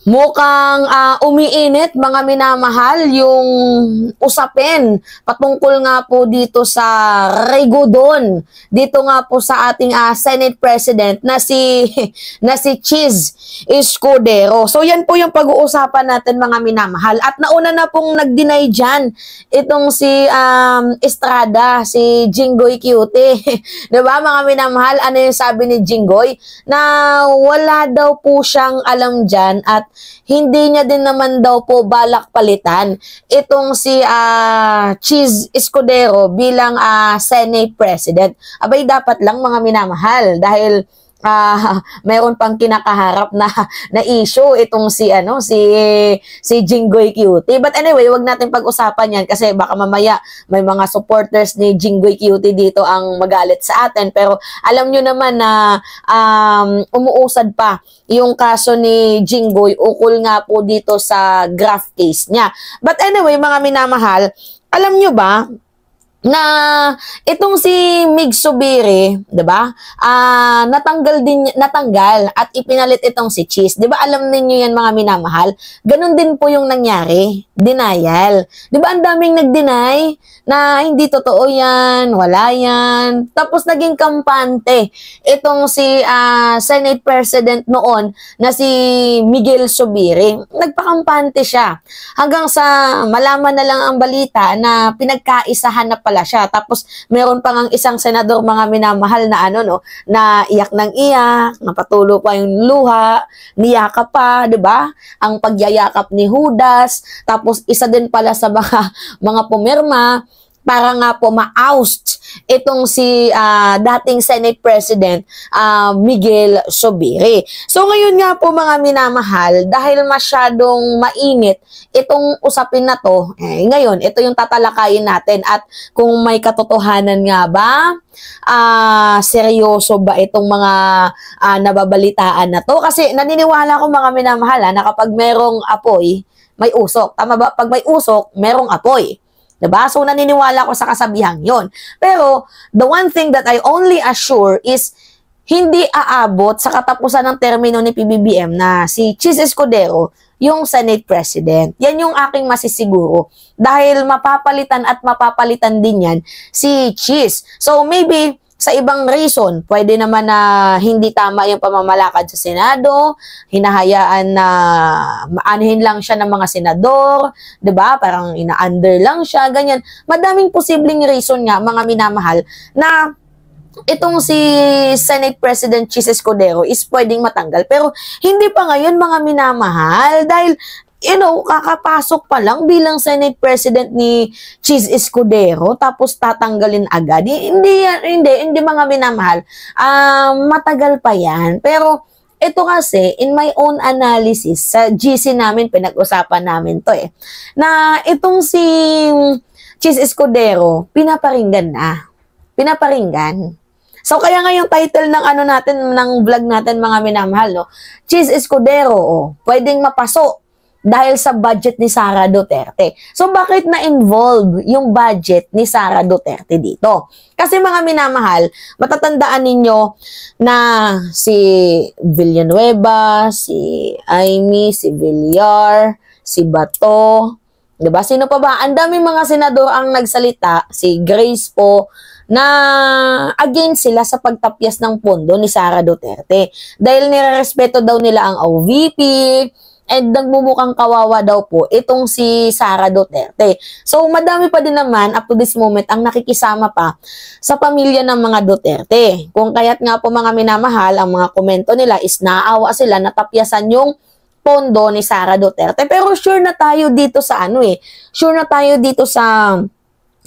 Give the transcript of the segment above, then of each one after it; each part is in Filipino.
Mukhang umiinit mga minamahal yung usapin patungkol nga po dito sa Regodon. Dito nga po sa ating Senate President na si na si Chiz Escudero. So yan po yung pag-uusapan natin mga minamahal. At nauna na pong nag-deny dyan itong si Estrada, si Jinggoy Cute. 'Di ba mga minamahal? Ano yung sabi ni Jinggoy? Na wala daw po siyang alam dyan at hindi niya din naman daw po balak palitan itong si Chiz Escudero bilang Senate President. Abay, dapat lang mga minamahal dahil mayroon pang kinakaharap na issue itong si Jinggoy Cute. But anyway, wag natin pag-usapan yan kasi baka mamaya may mga supporters ni Jinggoy Cute dito ang magalit sa atin. Pero alam nyo naman na umuusad pa yung kaso ni Jinggoy ukol nga po dito sa graft case niya. But anyway, mga minamahal, alam nyo ba na itong si Mig Zubiri, 'di ba? Natanggal at ipinalit itong si Chiz. 'Di ba? Alam niyo 'yan mga minamahal. Ganun din po yung nangyari. Denial. 'Di ba? Ang daming nag-deny na hindi totoo 'yan, wala 'yan. Tapos naging kampante itong si Senate President noon na si Miguel Zubiri. Nagpakampante siya hanggang sa malaman na lang ang balita na pinagkaisahan na pala siya. Tapos meron pa ngang isang senador mga minamahal na na iyak ng iyak, napatulo pa yung luha, niyakap pa, 'di ba? Ang pagyayakap ni Judas. Tapos isa din pala sa mga pumirma para nga po ma-oust itong si dating Senate President Miguel Zubiri. So ngayon nga po mga minamahal, dahil masyadong mainit itong usapin na to, ngayon ito yung tatalakayin natin at kung may katotohanan nga ba, seryoso ba itong mga nababalitaan na to? Kasi naniniwala ko mga minamahal na kapag merong apoy, may usok. Tama ba? Pag may usok, merong apoy. Diba? So, naniniwala ko sa kasabihang yon. Pero, the one thing that I only assure is hindi aabot sa katapusan ng termino ni PBBM na si Chiz Escudero yung Senate President. Yan yung aking masisiguro. Dahil mapapalitan at mapapalitan din yan si Chiz. So, maybe sa ibang reason, pwede naman na hindi tama yung pamamalakad sa Senado, hinahayaan na maanuhin lang siya ng mga senador, 'di ba? Parang ina-under lang siya, ganyan. Madaming posibleng reason nga, mga minamahal, na itong si Senate President Chiz Escudero is pwedeng matanggal. Pero hindi pa ngayon, mga minamahal, dahil kakapasok pa lang bilang Senate President ni Chiz Escudero, tapos tatanggalin agad. Hindi mga minamahal. Matagal pa yan. Pero, ito kasi, in my own analysis, sa GC namin, pinag-usapan namin to na itong si Chiz Escudero, pinaparinggan na. Pinaparinggan. So, kaya nga yung title ng ng vlog natin, mga minamahal, Chiz Escudero, pwedeng mapaso dahil sa budget ni Sara Duterte. So, bakit na-involve yung budget ni Sara Duterte dito? Kasi mga minamahal, matatandaan ninyo na si Villanueva, si Amy, si Villar, si Bato, diba? Sino pa ba? Ang daming mga senador ang nagsalita, si Grace po, na against sila sa pagtapyas ng pondo ni Sara Duterte. Dahil nirerespeto daw nila ang OVP, and nagmumukhang kawawa daw po itong si Sara Duterte. So, madami pa din naman up to this moment ang nakikisama pa sa pamilya ng mga Duterte. Kung kaya't nga po mga minamahal, ang mga komento nila is naawa sila natapyasan yung pondo ni Sara Duterte. Pero sure na tayo dito sa sure na tayo dito sa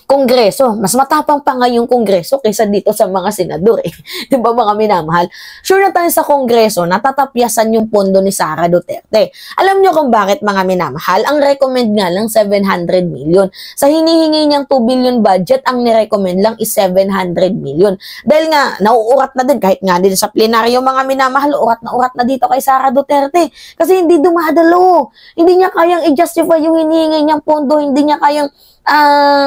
Kongreso. Mas matapang pa nga yung Kongreso kaysa dito sa mga senador Di ba mga minamahal? Sure na tayo sa Kongreso, natatapyasan yung pondo ni Sara Duterte. Alam nyo kung bakit mga minamahal? Ang recommend nga lang 700 million. Sa hinihingi niyang 2 billion budget, ang nirecommend lang is 700 million. Dahil nga, nauurat na din, kahit nga din sa plenaryo mga minamahal, urat na dito kay Sara Duterte. Kasi hindi dumadalo. Hindi niya kayang i-justify yung hinihingi niyang pondo, hindi niya kayang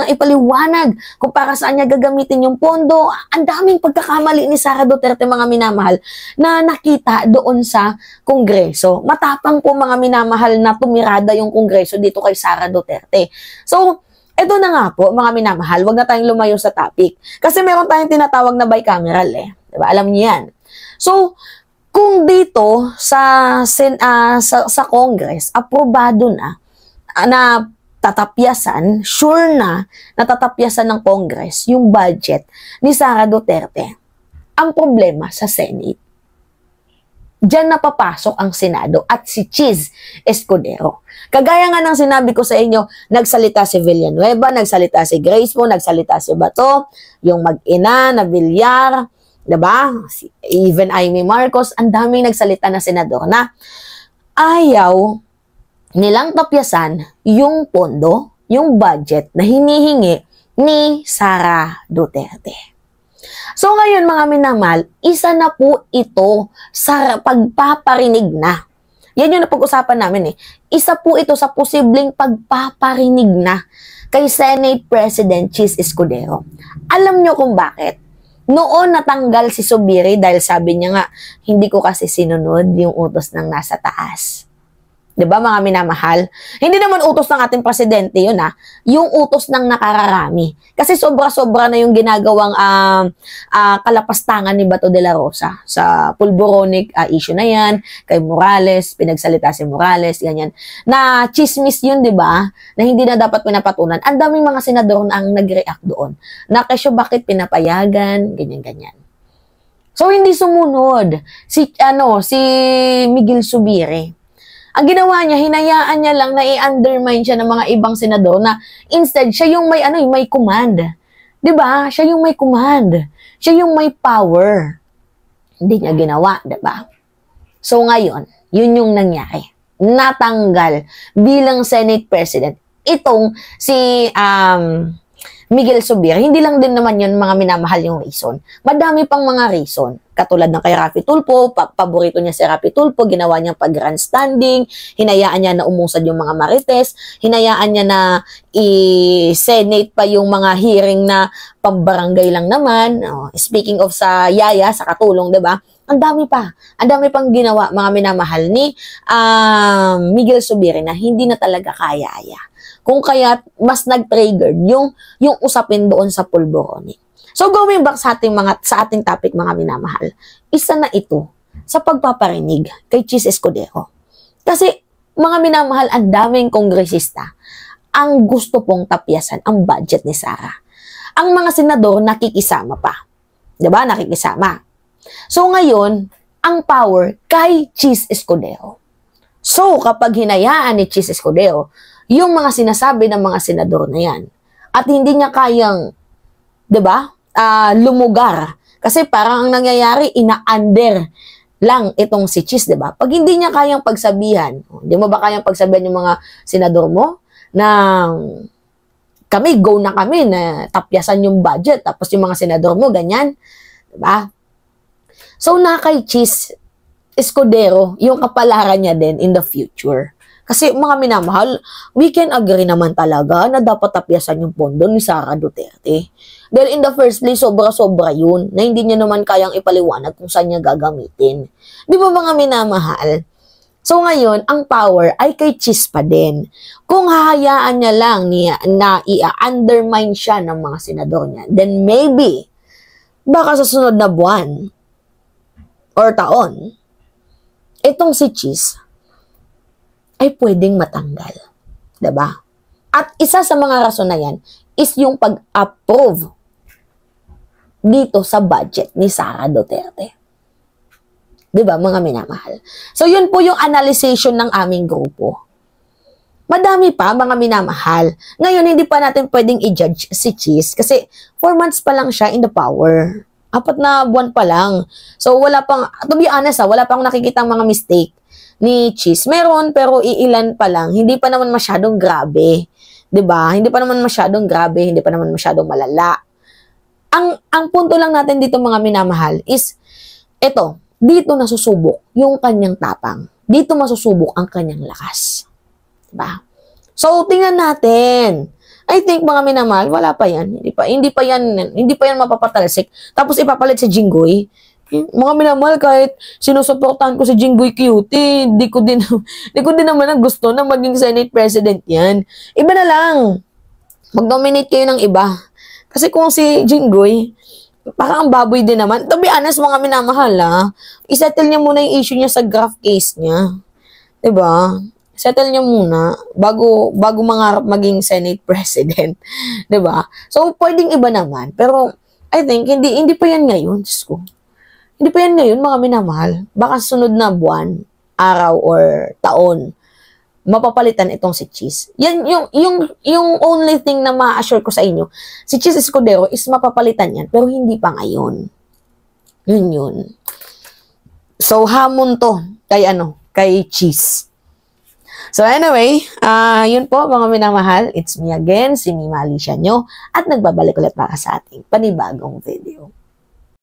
ipaliwanag kung para saan niya gagamitin yung pondo. Ang daming pagkakamali ni Sara Duterte, mga minamahal, na nakita doon sa Kongreso. Matapang po, mga minamahal, na tumirada yung Kongreso dito kay Sara Duterte. So, eto na nga po, mga minamahal, wag na tayong lumayo sa topic. Kasi meron tayong tinatawag na bicameral eh. Diba? Alam niyo yan. So, kung dito sa Congress, aprobado na tatapyasan, sure na natatapyasan ng Congress yung budget ni Sara Duterte. Ang problema sa Senate, diyan napapasok ang Senado at si Cheese Escudero. Kagaya nga ng sinabi ko sa inyo, nagsalita si Villanueva, nagsalita si Grace po, nagsalita si Bato, yung mag-ina na Villar, diba? Even Amy Marcos, ang daming nagsalita na senador na ayaw nilang tapyasan yung pondo, yung budget na hinihingi ni Sara Duterte. So ngayon, mga minamahal, isa na po ito sa pagpaparinig na. Yan yung napag-usapan namin eh. Isa po ito sa posibleng pagpaparinig na kay Senate President Cheese Escudero. Alam nyo kung bakit? Noon natanggal si Zubiri dahil sabi niya nga, hindi ko kasi sinunod yung utos ng nasa taas. 'Di ba, mga minamahal? Hindi naman utos ng ating presidente yun yung utos ng nakararami. Kasi sobra-sobra na yung ginagawang kalapastangan ni Bato de la Rosa sa pulboronic issue na yan, kay Morales, pinagsalita si Morales, ganyan. Na chismis yun, 'di ba? Na hindi na dapat pinapatunan. Ang daming mga senador na ang nag-react doon. Na kesyo bakit pinapayagan, ganyan-ganyan. So hindi sumunod si Miguel Zubiri. Ang ginawa niya, hinayaan niya lang na i-undermine siya ng mga ibang senador na instead, siya yung may, may command. 'Di ba? Siya yung may command. Siya yung may power. Hindi niya ginawa, 'di ba? So ngayon, yun yung nangyari. Natanggal bilang Senate President itong si Miguel Zubiri. Hindi lang din naman yun, mga minamahal, yung reason. Madami pang mga reason. Katulad ng kay Raffy Tulfo, paborito niya si Raffy Tulfo, ginawa niya pag-grandstanding, hinayaan niya na umusad yung mga marites, hinayaan niya na i-senate pa yung mga hearing na pambarangay lang naman. Speaking of sa yaya, sa katulong, diba? Ang dami pa. Ang dami pang ginawa, mga minamahal, ni Miguel Zubiri na hindi na talaga kaya-aya. Kung kaya mas nag-triggered yung usapin doon sa pulboronic. So going back sa ating topic, mga minamahal, isa na ito sa pagpaparinig kay Cheese Escudero. Kasi mga minamahal, ang daming kongresista ang gusto pong tapyasan ang budget ni Sara. Ang mga senador nakikisama pa. 'Di ba? Nakikisama. So ngayon, ang power kay Cheese Escudero. So kapag hinayaan ni Cheese Escudero yung mga sinasabi ng mga senador na yan, at hindi niya kayang, 'di ba, lumugar. Kasi parang ang nangyayari, ina-under lang itong si Cheese, 'di ba? Pag hindi niya kayang pagsabihan, hindi mo ba kayang pagsabihan yung mga senador mo na go na kami na tapyasan yung budget, tapos yung mga senador mo, ganyan, 'di ba? So na kay Cheese Escudero, yung kapalaran niya din in the future. Kasi mga minamahal, we can agree naman talaga na dapat tapyasan yung pondo ni Sara Duterte. Dahil in the first place, sobra-sobra yun, na hindi niya naman kayang ipaliwanag kung saan niya gagamitin. Di ba mga minamahal? So ngayon, ang power ay kay Cheese pa din. Kung hahayaan niya lang na i-undermine siya ng mga senador niya, then maybe, baka sa sunod na buwan or taon, itong si Cheese ay pwedeng matanggal. Diba? At isa sa mga rason na yan is yung pag-approve dito sa budget ni Sara Duterte. Diba, mga minamahal? So, yun po yung analyzation ng aming grupo. Madami pa, mga minamahal. Ngayon, hindi pa natin pwedeng i-judge si Cheese kasi 4 months pa lang siya in the power. 4 na buwan pa lang. So, wala pang, to be honest, wala pang nakikita mga mistake ni Cheese. Meron, pero iilan pa lang. Hindi pa naman masyadong grabe. 'Di ba? Hindi pa naman masyadong grabe, hindi pa naman masyadong malala. Ang punto lang natin dito, mga minamahal, is dito nasusubok yung kanyang tapang. Dito masusubok ang kanyang lakas. 'Di ba? So, tingnan natin. I think mga minamahal, wala pa yan. Hindi pa yan mapapatalsik. Tapos ipapalit si Jinggoy. Mga minamahal, kahit sinusuportahan ko si Jinggoy Cutie, di ko din naman gusto na maging Senate President yan. Iba na lang. Mag-nominate kayo ng iba. Kasi kung si Jinggoy, parang ang baboy din naman. To be honest, mga minamahal, isettle niya muna yung issue niya sa graft case niya. Diba? Settle niya muna bago mangarap maging Senate President. Diba? So, pwedeng iba naman. Pero, I think, hindi pa yan ngayon. Diyos ko. Hindi pa yan ngayon, mga minamahal. Baka sunod na buwan, araw, or taon, mapapalitan itong si Cheese. Yan, yung only thing na ma-assure ko sa inyo, si Cheese Escudero is mapapalitan yan, pero hindi pa ngayon. Yun. So, hamon to kay Cheese. So, anyway, yun po, mga minamahal. It's me again, si Mima Alicia nyo, at nagbabalik ulit para sa ating panibagong video.